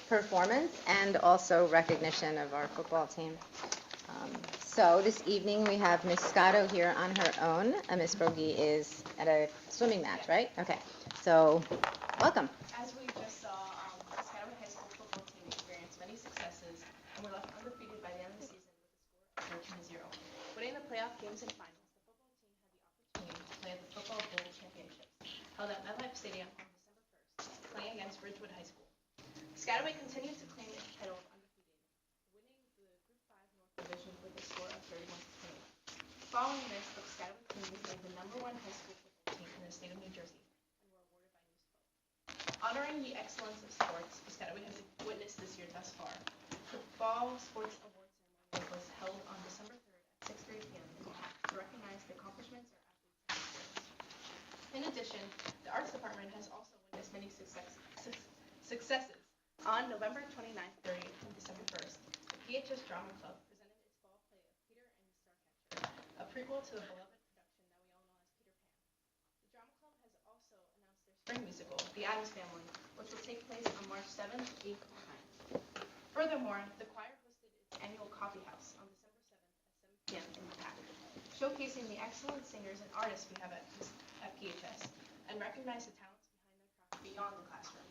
performance and also recognition of our football team. So this evening we have Miss Scotto here on her own. Miss Bogey is at a swimming match, right? Okay. So, welcome. As we just saw, the Piscataway High School football team experienced many successes and were left undefeated by the end of the season with a score of 13-0. Winning the playoff games and finals, the football team had the opportunity to play at the Football Bowl Championships, held at MetLife Stadium on December 1st, playing against Ridgewood High School. Piscataway continued to claim its title of undefeated, winning the Group 5 North Division with a score of 31-28. Following this, the Piscataway team was named the #1 high school football team in the state of New Jersey and were awarded by News 12. Honoring the excellence of sports Piscataway has witnessed this year thus far, the Fall Sports Awards ceremony was held on December 3rd at 6:30 p.m. in the park to recognize the accomplishments of athletes in sports. In addition, the Arts Department has also witnessed many successes. On November 29th, 30th, and December 1st, the PHS Drama Club presented its fall play of Peter and the Starcatcher, a prequel to the beloved production that we all know as Peter Pan. The Drama Club has also announced their spring musical, The Addams Family, which will take place on March 7th, 8th, and 9th. Furthermore, the choir hosted its annual coffee house on December 7th at 7 p.m. in the PAC, showcasing the excellent singers and artists we have at PHS, and recognize the talents behind their craft beyond the classroom.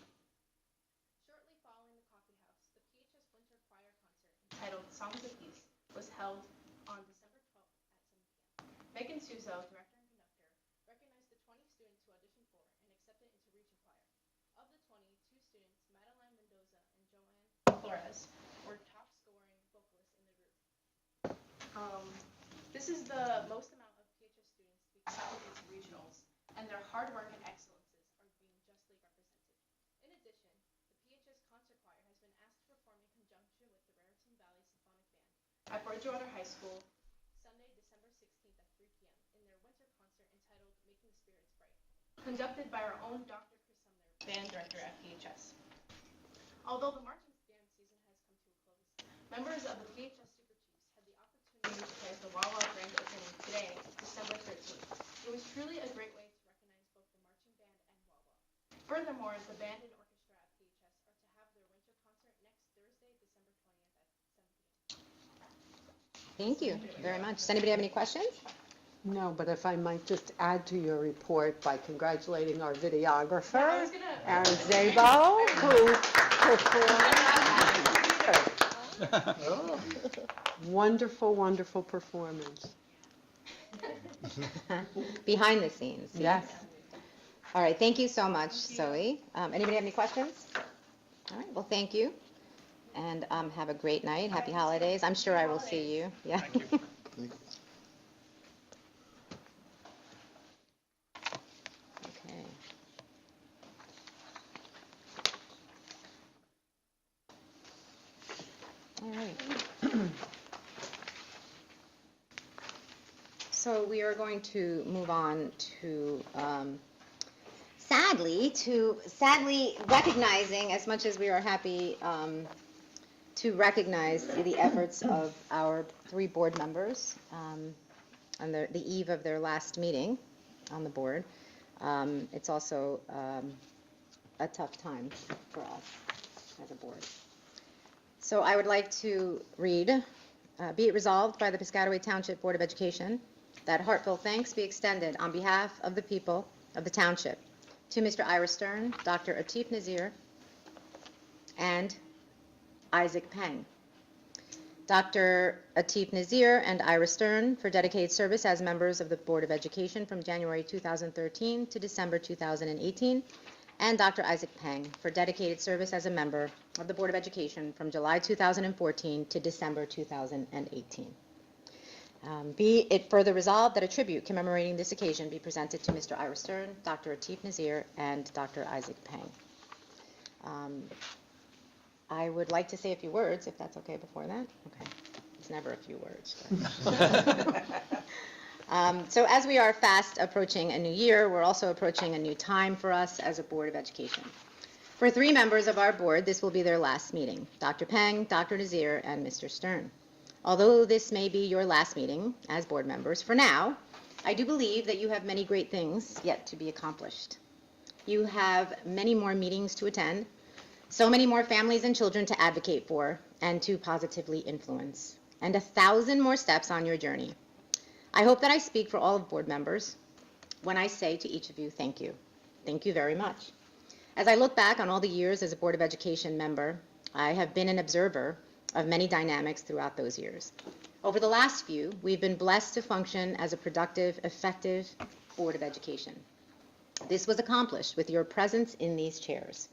Shortly following the coffee house, the PHS Winter Choir Concert, entitled Songs of Peace, was held on December 12th at 7 p.m. Megan Suso, director and conductor, recognized the 20 students who auditioned for and accepted into Region Choir. Of the 20, 2 students, Madeline Mendoza and Joanne Flores, were top-scoring vocalists in the group. This is the most amount of PHS students to be accepted into regionals, and their hard work and excellences are being justly represented. In addition, the PHS Concert Choir has been asked to perform in conjunction with the Raritan Valley Symphonic Band at Bridgewater High School Sunday, December 16th at 3 p.m. in their winter concert entitled Making Spirits Bright, conducted by our own Dr. Chris Sumner, band director at PHS. Although the marching band season has come to a close, members of the PHS Super Chiefs had the opportunity to play at the Wawa Grand Opening today, December 13th. It was truly a great way to recognize both the marching band and Wawa. Furthermore, the band and orchestra at PHS are to have their winter concert next Thursday, December 20th at 7 p.m. Thank you very much. Does anybody have any questions? No, but if I might just add to your report by congratulating our videographer, Yeah, Aaron Zabo, who performed. Wonderful, wonderful performance. Behind the scenes. Yes. All right. Thank you so much, Zoe. Anybody have any questions? All right. Well, thank you. And have a great night. Happy holidays. I'm sure I will see you. Yeah. Thank you. Okay. All right. So we are going to move on to, sadly recognizing, as much as we are happy to recognize the efforts of our 3 board members on the eve of their last meeting on the board. It's also a tough time for us as a board. So I would like to read, be it resolved by the Piscataway Township Board of Education that heartfelt thanks be extended on behalf of the people of the township to Mr. Ira Stern, Dr. Atif Nazir, and Isaac Peng. Dr. Atif Nazir and Ira Stern for dedicated service as members of the Board of Education from January 2013 to December 2018, and Dr. Isaac Peng for dedicated service as a member of the Board of Education from July 2014 to December 2018. Be it further resolved that a tribute commemorating this occasion be presented to Mr. Ira Stern, Dr. Atif Nazir, and Dr. Isaac Peng. I would like to say a few words, if that's okay before that. Okay. It's never a few words. So as we are fast approaching a new year, we're also approaching a new time for us as a Board of Education. For 3 members of our board, this will be their last meeting, Dr. Peng, Dr. Nazir, and Mr. Stern. Although this may be your last meeting as board members, for now, I do believe that you have many great things yet to be accomplished. You have many more meetings to attend, So many more families and children to advocate for and to positively influence, and 1,000 more steps on your journey. I hope that I speak for all of board members when I say to each of you, thank you. Thank you very much. As I look back on all the years as a Board of Education member, I have been an observer of many dynamics throughout those years. Over the last few, we've been blessed to function as a productive, effective Board of Education. This was accomplished with your presence in these chairs.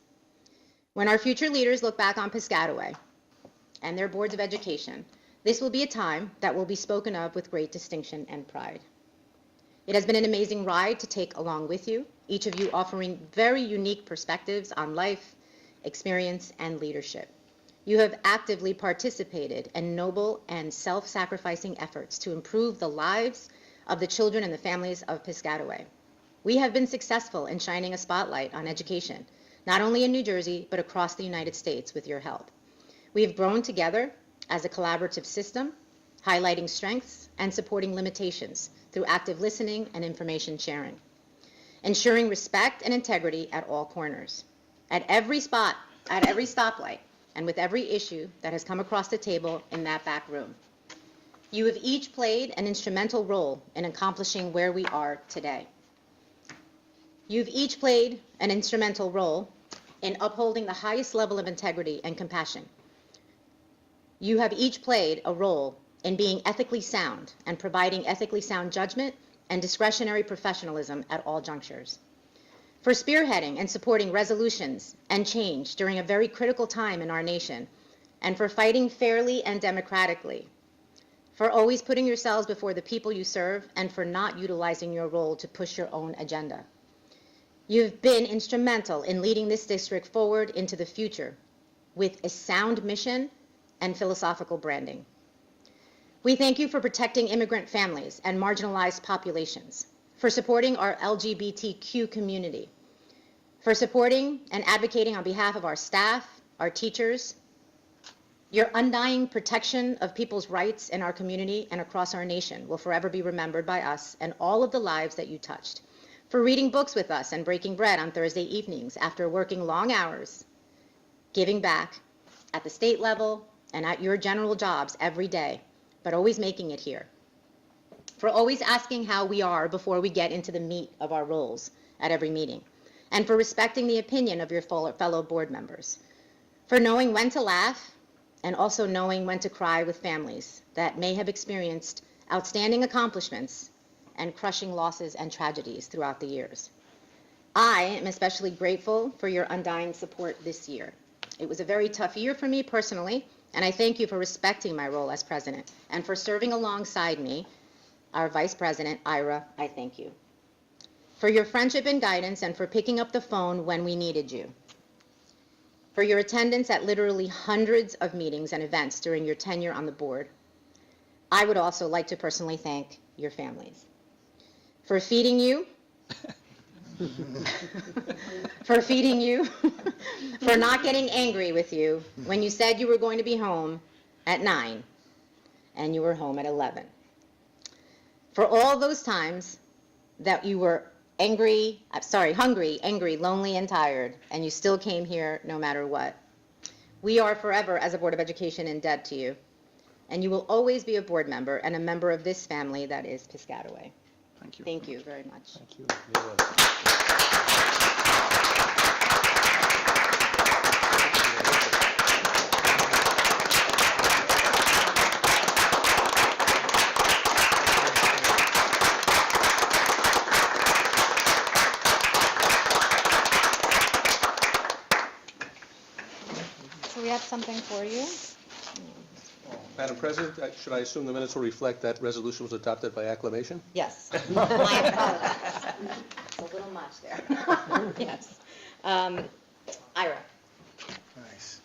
When our future leaders look back on Piscataway and their boards of education, this will be a time that will be spoken of with great distinction and pride. It has been an amazing ride to take along with you, each of you offering very unique perspectives on life, experience, and leadership. You have actively participated in noble and self-sacrificing efforts to improve the lives of the children and the families of Piscataway. We have been successful in shining a spotlight on education, not only in New Jersey, but across the United States with your help. We have grown together as a collaborative system, highlighting strengths and supporting limitations through active listening and information sharing, ensuring respect and integrity at all corners, at every spot, at every stoplight, and with every issue that has come across the table in that back room. You have each played an instrumental role in accomplishing where we are today. You've each played an instrumental role in upholding the highest level of integrity and compassion. You have each played a role in being ethically sound and providing ethically sound judgment and discretionary professionalism at all junctures. For spearheading and supporting resolutions and change during a very critical time in our nation, and for fighting fairly and democratically. For always putting yourselves before the people you serve, and for not utilizing your role to push your own agenda. You've been instrumental in leading this district forward into the future with a sound mission and philosophical branding. We thank you for protecting immigrant families and marginalized populations, for supporting our LGBTQ community, for supporting and advocating on behalf of our staff, our teachers. Your undying protection of people's rights in our community and across our nation will forever be remembered by us and all of the lives that you touched. For reading books with us and breaking bread on Thursday evenings after working long hours, giving back at the state level and at your general jobs every day, but always making it here. For always asking how we are before we get into the meat of our roles at every meeting, and for respecting the opinion of your fellow board members. For knowing when to laugh and also knowing when to cry with families that may have experienced outstanding accomplishments and crushing losses and tragedies throughout the years. I am especially grateful for your undying support this year. It was a very tough year for me personally, and I thank you for respecting my role as president and for serving alongside me, our vice president, Ira. I thank you. For your friendship and guidance and for picking up the phone when we needed you. For your attendance at literally hundreds of meetings and events during your tenure on the board. I would also like to personally thank your families. For feeding you, for feeding you, for not getting angry with you when you said you were going to be home at 9 and you were home at 11. For all those times that you were hungry, angry, lonely, and tired, and you still came here no matter what. We are forever, as a Board of Education, in debt to you, and you will always be a board member and a member of this family that is Piscataway. Thank you. Thank you very much. Thank you. So we have something for you. Madam President, should I assume the minutes will reflect that resolution was adopted by acclamation? Yes. My apologies. It's a little much there. Yes. Ira, Nice.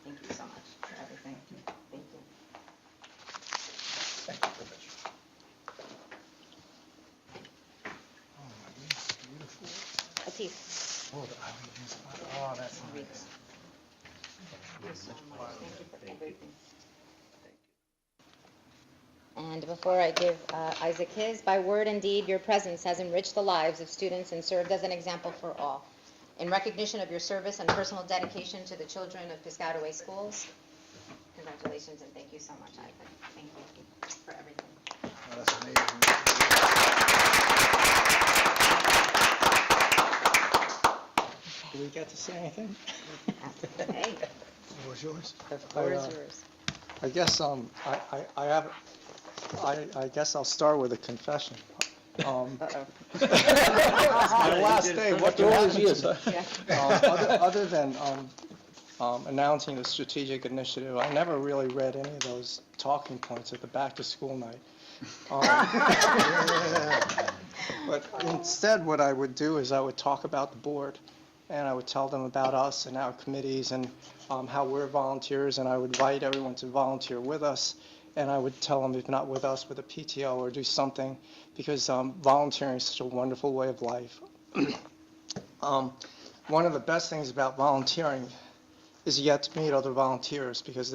thank you so much for everything. Thank you. Thank you very much. Oh, my goodness, beautiful. Atif. Oh, the island is, oh, that's nice. Thank you so much. Thank you for everything. And before I give Isaac his, by word and deed, your presence has enriched the lives of students and served as an example for all. in recognition of your service and personal dedication to the children of Piscataway Schools. Congratulations and thank you so much, Isaac. Thank you for everything. Oh, that's amazing. Do we get to say anything? Hey, What was yours? the floor is yours. I guess I guess I'll start with a confession. It's my last day. What can happen to me? Other than announcing the strategic initiative, I never really read any of those talking points at the back-to-school night. But instead, what I would do is I would talk about the board, and I would tell them about us and our committees and how we're volunteers, and I would invite everyone to volunteer with us, and I would tell them, if not with us, with a PTO or do something, because volunteering is such a wonderful way of life. One of the best things about volunteering is you get to meet other volunteers, because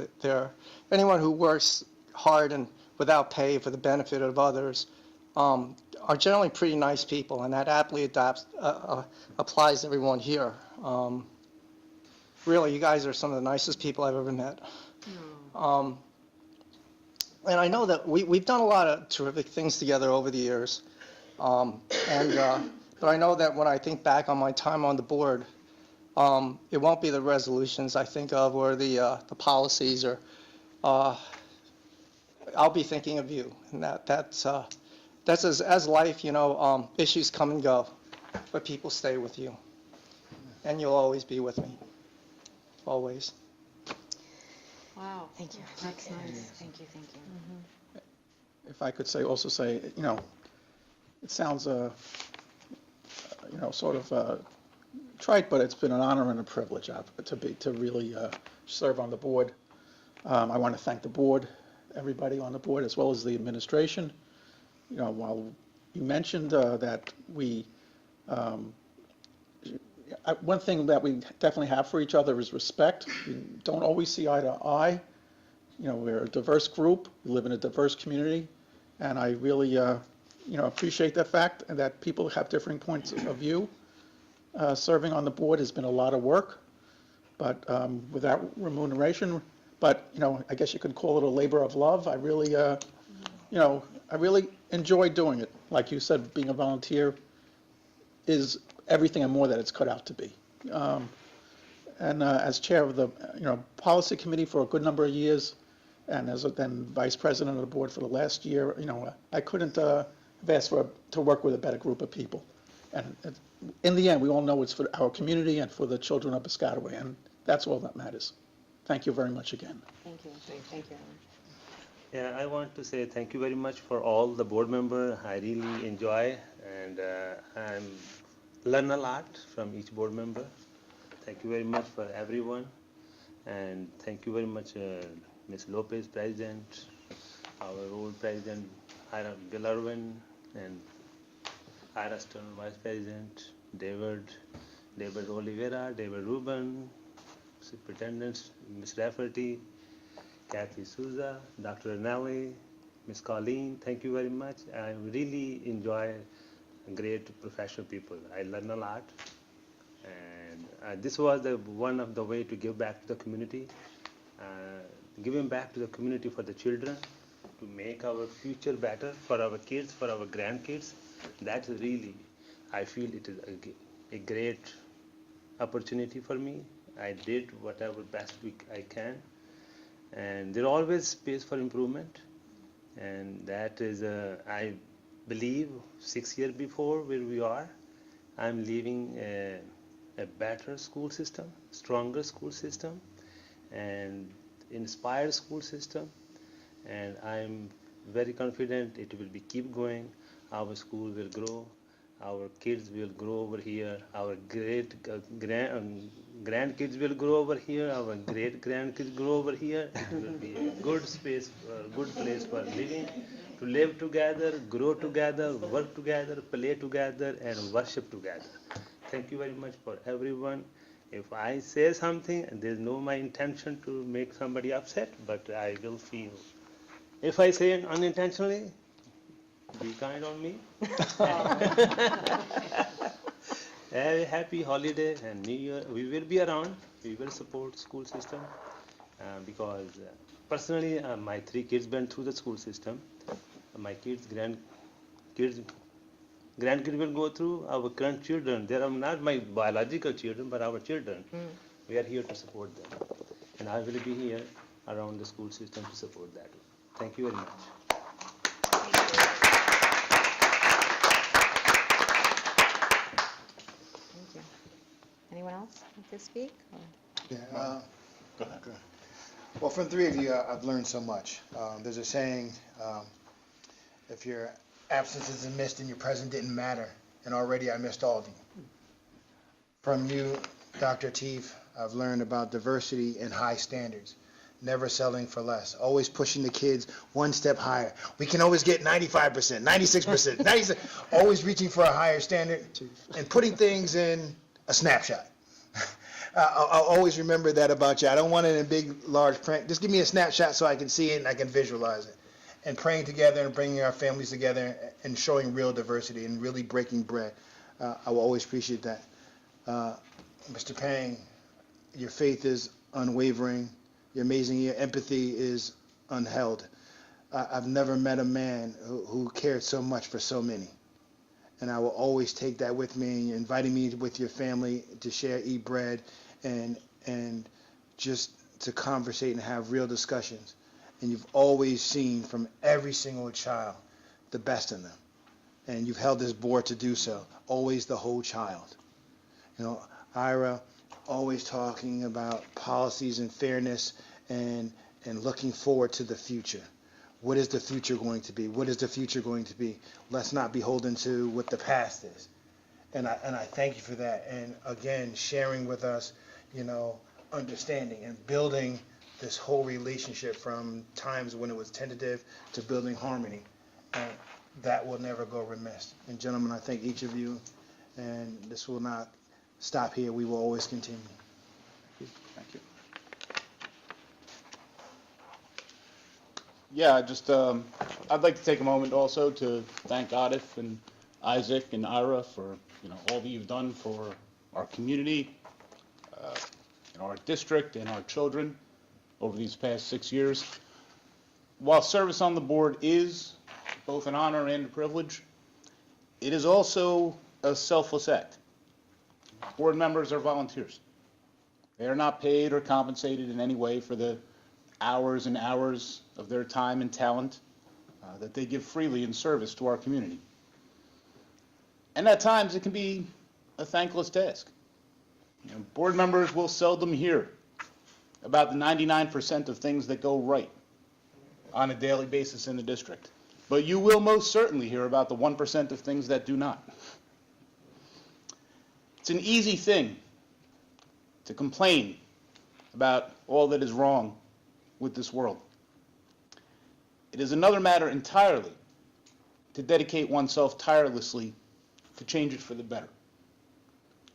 anyone who works hard and without pay for the benefit of others are generally pretty nice people, and that aptly applies to everyone here. Really, you guys are some of the nicest people I've ever met. And I know that we've done a lot of terrific things together over the years. But I know that when I think back on my time on the board, it won't be the resolutions I think of or the policies, or I'll be thinking of you. And that's as life, issues come and go, but people stay with you. And you'll always be with me. Always. Wow, thank you. That's nice. Thank you, thank you. If I could also say, it sounds, sort of trite, but it's been an honor and a privilege to really serve on the board. I want to thank the board, everybody on the board, as well as the administration. While you mentioned that one thing that we definitely have for each other is respect. We don't always see eye to eye. We're a diverse group. We live in a diverse community. And I really, appreciate that fact, and that people have differing points of view. Serving on the board has been a lot of work, but without remuneration. But, I guess you could call it a labor of love. I really enjoy doing it. Like you said, being a volunteer is everything and more that it's cut out to be. And as chair of the policy committee for a good number of years, and as then vice president of the board for the last year, I couldn't have asked to work with a better group of people. And in the end, we all know it's for our community and for the children of Piscataway, and that's all that matters. Thank you very much again. Thank you. Thank you. Yeah, I want to say thank you very much for all the board members. I really enjoy, and I'm learn a lot from each board member. Thank you very much for everyone, and thank you very much, Ms. Lopez, President, our old President, Ira Bill Irwin, and Ira Stern, Vice President, David Oliveira, David Rubin, Superintendent, Ms. Rafferty, Kathy Souza, Dr. Anelli, Ms. Colleen, thank you very much. I really enjoy great professional people. I learn a lot. And this was one of the way to give back to the community, giving back to the community for the children, to make our future better for our kids, for our grandkids. That's really, I feel it is a great opportunity for me. I did whatever best I can. And there's always space for improvement. And that is, I believe, 6 years before where we are, I'm leaving a better school system, stronger school system, and inspired school system. And I'm very confident it will keep going. Our school will grow. Our kids will grow over here. Our grandkids will grow over here. Our great grandkids grow over here. It will be a good space, good place for living, to live together, grow together, work together, play together, and worship together. Thank you very much for everyone. If I say something, there's no my intention to make somebody upset, but I will feel. If I say it unintentionally, be kind on me. Happy holiday and New Year. We will be around. We will support school system because personally, my 3 kids went through the school system. My grandkids will go through. Our current children, they are not my biological children, but our children. We are here to support them, and I will be here around the school system to support that. Thank you very much. Thank you. Anyone else like to speak? or- Yeah, okay. Well, from 3 of you, I've learned so much. There's a saying, if your absence isn't missed and your present didn't matter, and already I missed all of you. From you, Dr. Teef, I've learned about diversity and high standards. Never settling for less, always pushing the kids one step higher. We can always get 95%, 96%, 96%, always reaching for a higher standard and putting things in a snapshot. I'll always remember that about you. I don't want it in big, large print. Just give me a snapshot so I can see it and I can visualize it. And praying together and bringing our families together and showing real diversity and really breaking bread. I will always appreciate that. Mr. Pang, your faith is unwavering. You're amazing. Your empathy is unheld. I've never met a man who cared so much for so many. And I will always take that with me, inviting me with your family to share, eat bread, and just to conversate and have real discussions. And you've always seen from every single child the best in them. And you've held this board to do so, always the whole child. You know, Ira, always talking about policies and fairness and looking forward to the future. What is the future going to be? What is the future going to be? Let's not be beholden to what the past is. And I thank you for that. And again, sharing with us, you know, understanding and building this whole relationship from times when it was tentative to building harmony. And that will never go remiss. And gentlemen, I thank each of you. And this will not stop here. We will always continue. Thank you. Yeah, I'd like to take a moment also to thank Atif and Isaac and Ira for, all that you've done for our community, our district, and our children over these past 6 years. While service on the board is both an honor and a privilege, it is also a selfless act. Board members are volunteers. They are not paid or compensated in any way for the hours and hours of their time and talent that they give freely in service to our community. And at times it can be a thankless task. Board members will seldom hear about the 99% of things that go right on a daily basis in the district. But you will most certainly hear about the 1% of things that do not. It's an easy thing to complain about all that is wrong with this world. It is another matter entirely to dedicate oneself tirelessly to change it for the better,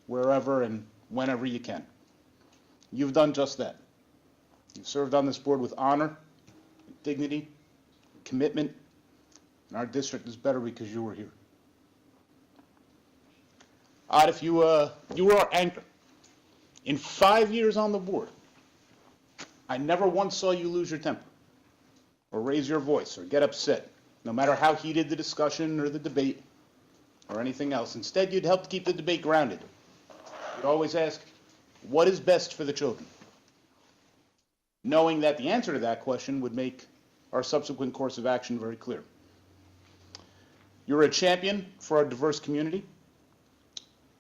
wherever and whenever you can. You've done just that. You've served on this board with honor, dignity, commitment, and our district is better because you were here. Atif, you were our anchor. In 5 years on the board, I never once saw you lose your temper, or raise your voice, or get upset, no matter how heated the discussion or the debate, or anything else. Instead, you'd help to keep the debate grounded. You'd always ask, what is best for the children? Knowing that the answer to that question would make our subsequent course of action very clear. You're a champion for our diverse community,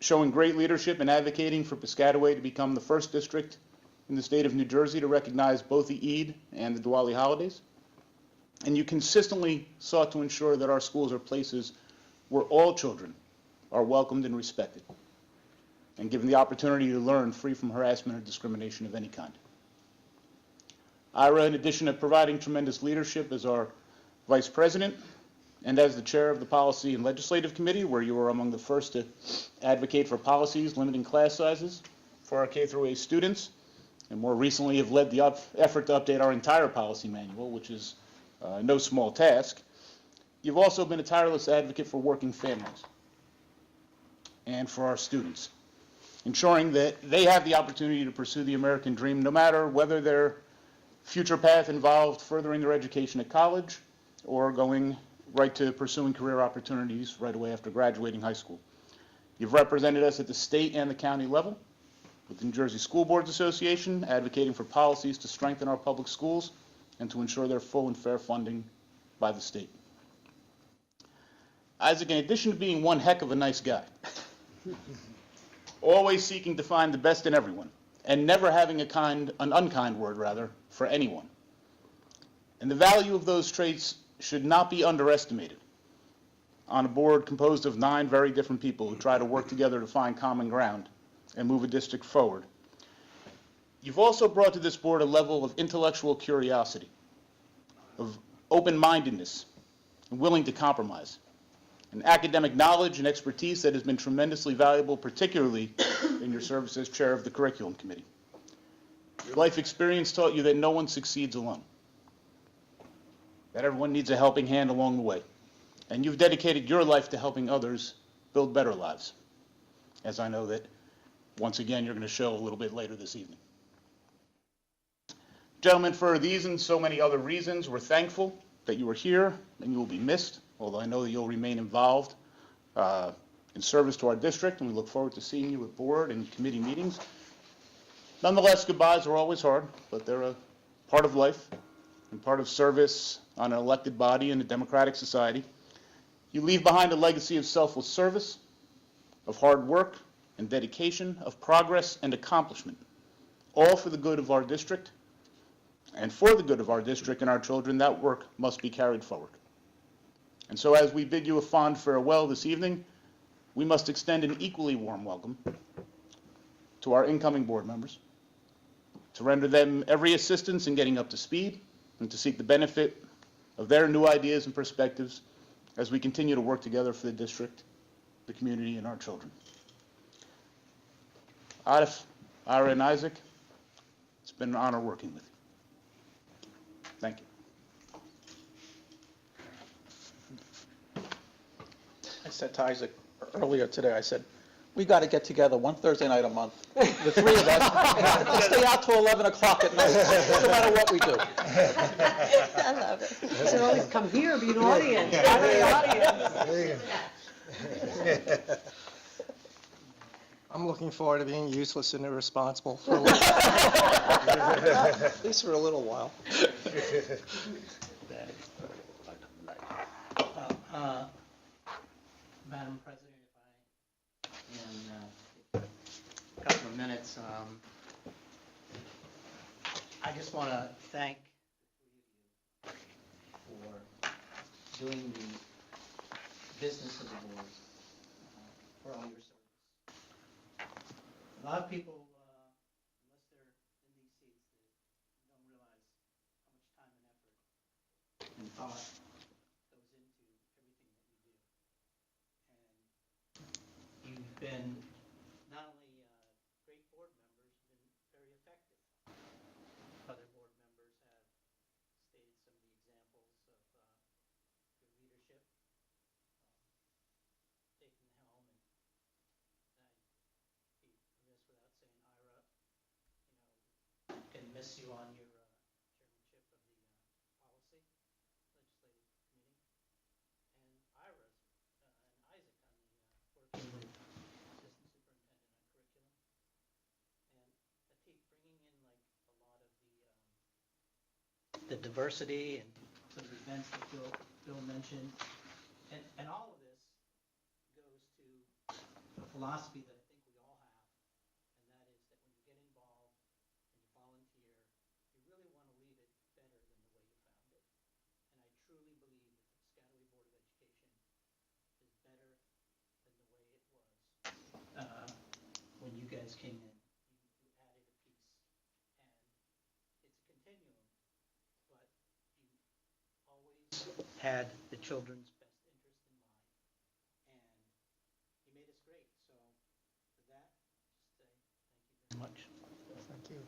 showing great leadership and advocating for Piscataway to become the first district in the state of New Jersey to recognize both the Eid and the Diwali holidays. And you consistently sought to ensure that our schools are places where all children are welcomed and respected, and given the opportunity to learn free from harassment or discrimination of any kind. Ira, in addition to providing tremendous leadership as our vice president and as the chair of the Policy and Legislative Committee, where you were among the first to advocate for policies limiting class sizes for our K-8 students, and more recently have led the effort to update our entire policy manual, which is no small task. You've also been a tireless advocate for working families. and for our students, ensuring that they have the opportunity to pursue the American dream, no matter whether their future path involved furthering their education at college or going right to pursuing career opportunities right away after graduating high school. You've represented us at the state and the county level with the New Jersey School Boards Association, advocating for policies to strengthen our public schools and to ensure their full and fair funding by the state. Isaac, in addition to being one heck of a nice guy, always seeking to find the best in everyone, and never having an unkind word, for anyone. And the value of those traits should not be underestimated on a board composed of 9 very different people who try to work together to find common ground and move a district forward. You've also brought to this board a level of intellectual curiosity, of open-mindedness, and willing to compromise, and academic knowledge and expertise that has been tremendously valuable, particularly in your service as chair of the curriculum committee. Your life experience taught you that no one succeeds alone, that everyone needs a helping hand along the way. And you've dedicated your life to helping others build better lives, as I know that, once again, you're going to show a little bit later this evening. Gentlemen, for these and so many other reasons, we're thankful that you are here, and you will be missed, although I know that you'll remain involved in service to our district, and we look forward to seeing you at board and committee meetings. Nonetheless, goodbyes are always hard, but they're a part of life and part of service on an elected body in a democratic society. You leave behind a legacy of selfless service, of hard work and dedication, of progress and accomplishment, all for the good of our district. And for the good of our district and our children, that work must be carried forward. And so as we bid you a fond farewell this evening, we must extend an equally warm welcome to our incoming board members, to render them every assistance in getting up to speed and to seek the benefit of their new ideas and perspectives as we continue to work together for the district, the community, and our children. Atif, Ira, and Isaac, it's been an honor working with you. Thank you. I said to Isaac earlier today, I said, we got to get together one Thursday night a month, the 3 of us, and stay out till 11 o'clock at night, no matter what we do. I love it. You should always come here, be an audience, out of the audience. I'm looking forward to being useless and irresponsible for a little, at least for a little while. Madam President, if I can, a couple of minutes, I just want to thank the 3 of you for doing the business of the board, for all your service. A lot of people, unless they're in these seats, they don't realize how much time and effort and thought goes into everything that you do. And you've been not only great board members, you've been very effective. Other board members have stated some of the examples of your leadership, taking the helm, and I'd be remiss without saying, Ira, can miss you on your chairmanship of the policy legislative committee, and Ira and Isaac on the working with assistant superintendent on curriculum, and Atif bringing in like a lot of the diversity and some of the events that Bill mentioned, and all of this goes to a philosophy that I think we all have, and that is that when you get involved and you volunteer, you really want to leave it better than the way you found it. And I truly believe that the Piscataway Board of Education is better than the way it was when you guys came in. You added a piece, and it's a continuum, but you always had the children's best interest in mind, and you made us great. So for that, just say thank you very much. Thank you.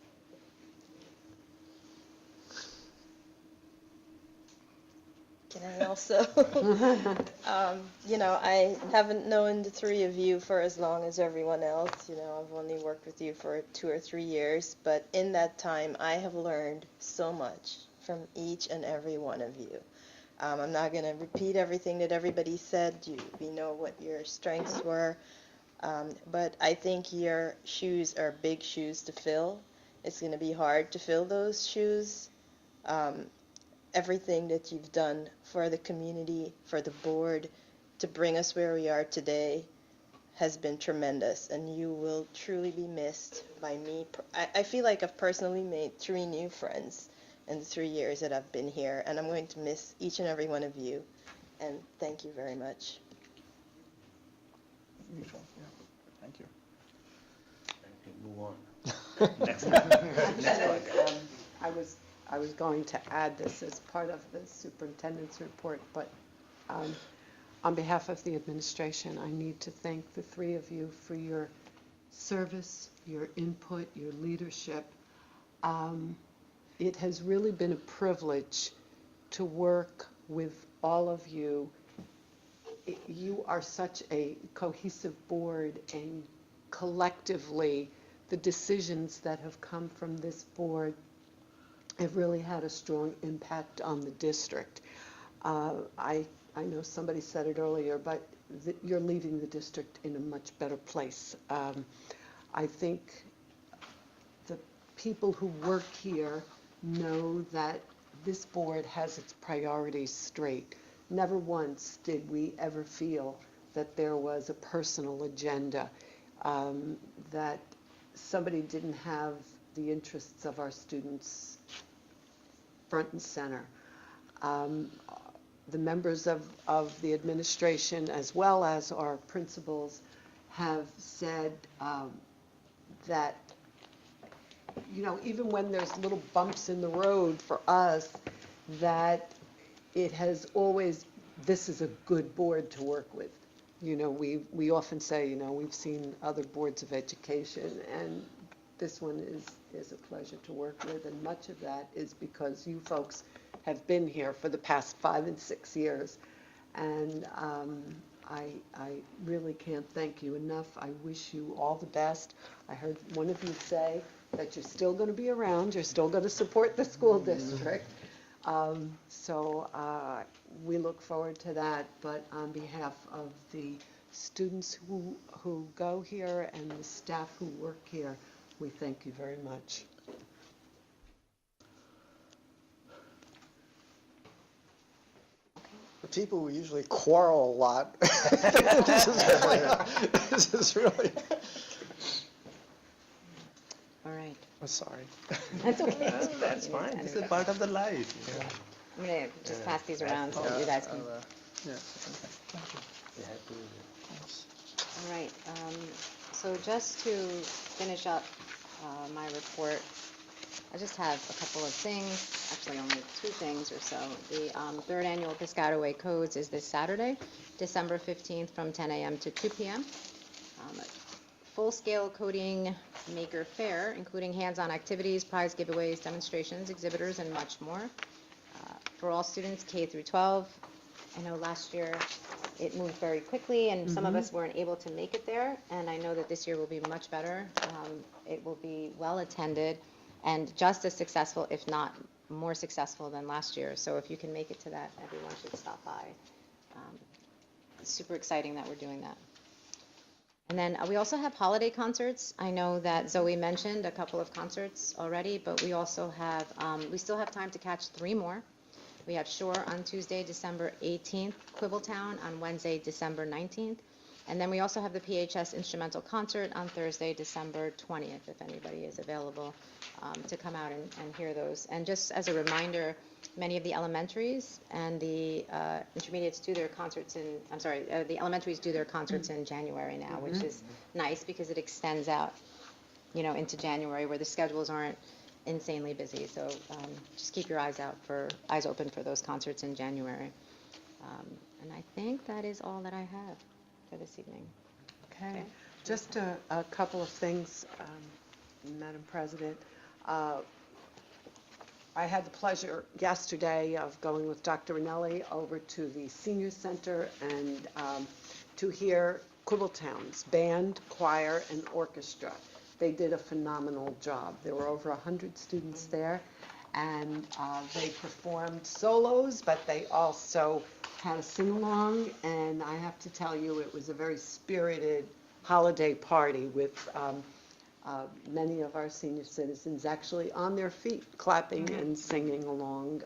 Can I also? I haven't known the three of you for as long as everyone else. I've only worked with you for 2 or 3 years, but in that time, I have learned so much from each and every one of you. I'm not going to repeat everything that everybody said. We know what your strengths were, but I think your shoes are big shoes to fill. It's going to be hard to fill those shoes. Everything that you've done for the community, for the board, to bring us where we are today has been tremendous, and you will truly be missed by me. I feel like I've personally made 3 new friends in the 3 years that I've been here, and I'm going to miss each and every one of you, and thank you very much. Thank you. Move on. Next one. I was going to add this as part of the superintendent's report, but on behalf of the administration, I need to thank the 3 of you for your service, your input, your leadership. It has really been a privilege to work with all of you. You are such a cohesive board, and collectively, the decisions that have come from this board have really had a strong impact on the district. I know somebody said it earlier, but you're leaving the district in a much better place. I think the people who work here know that this board has its priorities straight. Never once did we ever feel that there was a personal agenda, that somebody didn't have the interests of our students front and center. The members of the administration, as well as our principals, have said that, even when there's little bumps in the road for us, that it has always, this is a good board to work with. We often say, we've seen other boards of education, and this one is a pleasure to work with, and much of that is because you folks have been here for the past 5 and 6 years, and I really can't thank you enough. I wish you all the best. I heard one of you say that you're still going to be around, you're still going to support the school district, so we look forward to that. But on behalf of the students who go here and the staff who work here, we thank you very much. For people who usually quarrel a lot, this is really. All right. I'm sorry. That's okay. That's fine. This is part of the life. I'm going to just pass these around so you guys can. Yeah. All right. So just to finish up my report, I just have a couple of things, actually only 2 things or so. The 3rd annual Piscataway Codes is this Saturday, December 15th from 10 a.m. to 2 p.m. Full-scale coding maker fair, including hands-on activities, prize giveaways, demonstrations, exhibitors, and much more. For all students K through 12. I know last year it moved very quickly, and some of us weren't able to make it there, and I know that this year will be much better. It will be well attended and just as successful, if not more successful than last year. So if you can make it to that, everyone should stop by. It's super exciting that we're doing that. And then we also have holiday concerts. I know that Zoe mentioned a couple of concerts already, but we also have, we still have time to catch 3 more. We have Shore on Tuesday, December 18th, Quibbletown on Wednesday, December 19th. And then we also have the PHS Instrumental Concert on Thursday, December 20th, if anybody is available to come out and hear those. And just as a reminder, many of the elementaries and the intermediates do their concerts in, the elementaries do their concerts in January now, which is nice because it extends out, into January where the schedules aren't insanely busy. So just keep your eyes open for those concerts in January. And I think that is all that I have for this evening. Okay. Just a couple of things, Madam President. I had the pleasure yesterday of going with Dr. Ranelli over to the senior center and to hear Quibbletown's band, choir, and orchestra. They did a phenomenal job. There were over 100 students there, and they performed solos, but they also had a sing-along, and I have to tell you, it was a very spirited holiday party with many of our senior citizens actually on their feet, clapping and singing along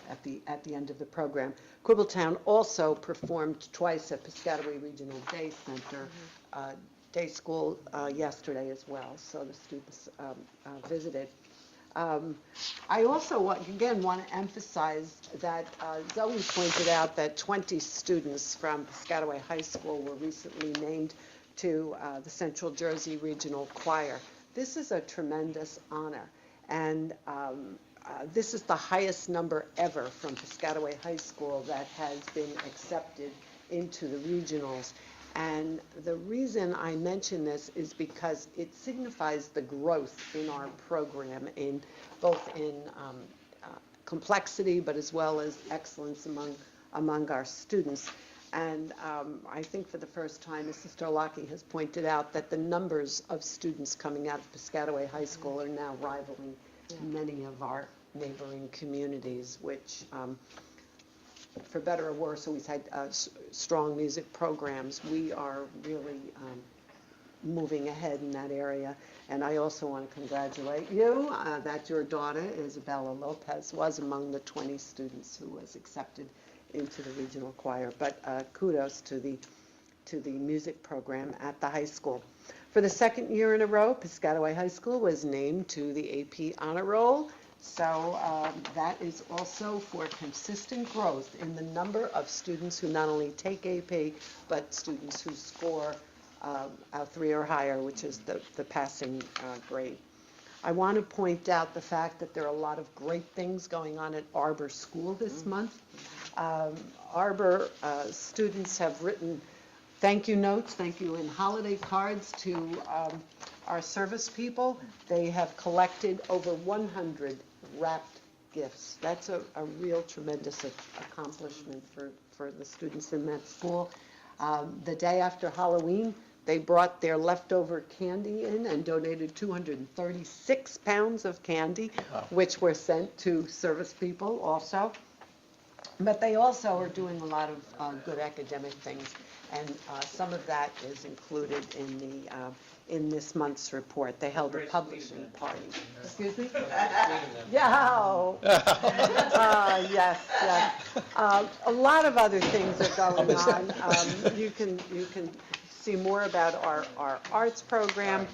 at the end of the program. Quibbletown also performed twice at Piscataway Regional Day Center, day school yesterday as well, so the students visited. I also, again, want to emphasize that Zoe pointed out that 20 students from Piscataway High School were recently named to the Central Jersey Regional Choir. This is a tremendous honor, and this is the highest number ever from Piscataway High School that has been accepted into the regionals. And the reason I mention this is because it signifies the growth in our program, in both in complexity, but as well as excellence among our students. And I think for the first time, as Sister Lockie has pointed out, that the numbers of students coming out of Piscataway High School are now rivaling many of our neighboring communities, which, for better or worse, always had strong music programs. We are really moving ahead in that area. And I also want to congratulate you that your daughter, Isabella Lopez, was among the 20 students who was accepted into the regional choir. But kudos to the music program at the high school. For the second year in a row, Piscataway High School was named to the AP Honor Roll. So that is also for consistent growth in the number of students who not only take AP, but students who score a 3 or higher, which is the passing grade. I want to point out the fact that there are a lot of great things going on at Arbor School this month. Arbor students have written thank you notes, thank you and holiday cards to our service people. They have collected over 100 wrapped gifts. That's a real tremendous accomplishment for the students in that school. The day after Halloween, they brought their leftover candy in and donated 236 pounds of candy, which were sent to service people also. But they also are doing a lot of good academic things, and some of that is included in this month's report. They held a publishing party. Excuse me? Yeah. Yes. A lot of other things are going on. You can see more about our arts program.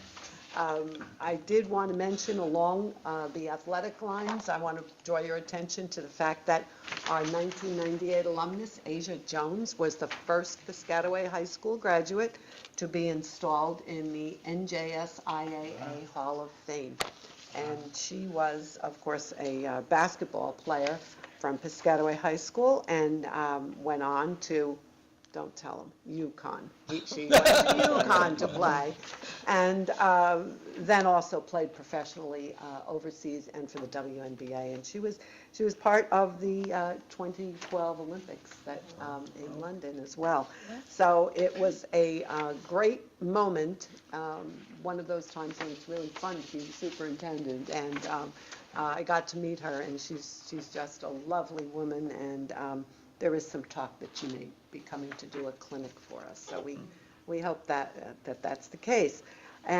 I did want to mention along the athletic lines, I want to draw your attention to the fact that our 1998 alumnus, Asia Jones, was the first Piscataway High School graduate to be installed in the NJSIAA Hall of Fame. And she was, of course, a basketball player from Piscataway High School and went on to, don't tell him, UConn. She went to UConn to play, and then also played professionally overseas and for the WNBA. And she was part of the 2012 Olympics that in London as well. So it was a great moment. One of those times when it's really fun to be the superintendent, and I got to meet her, and she's just a lovely woman, and there is some talk that she may be coming to do a clinic for us. So we hope that that's the case.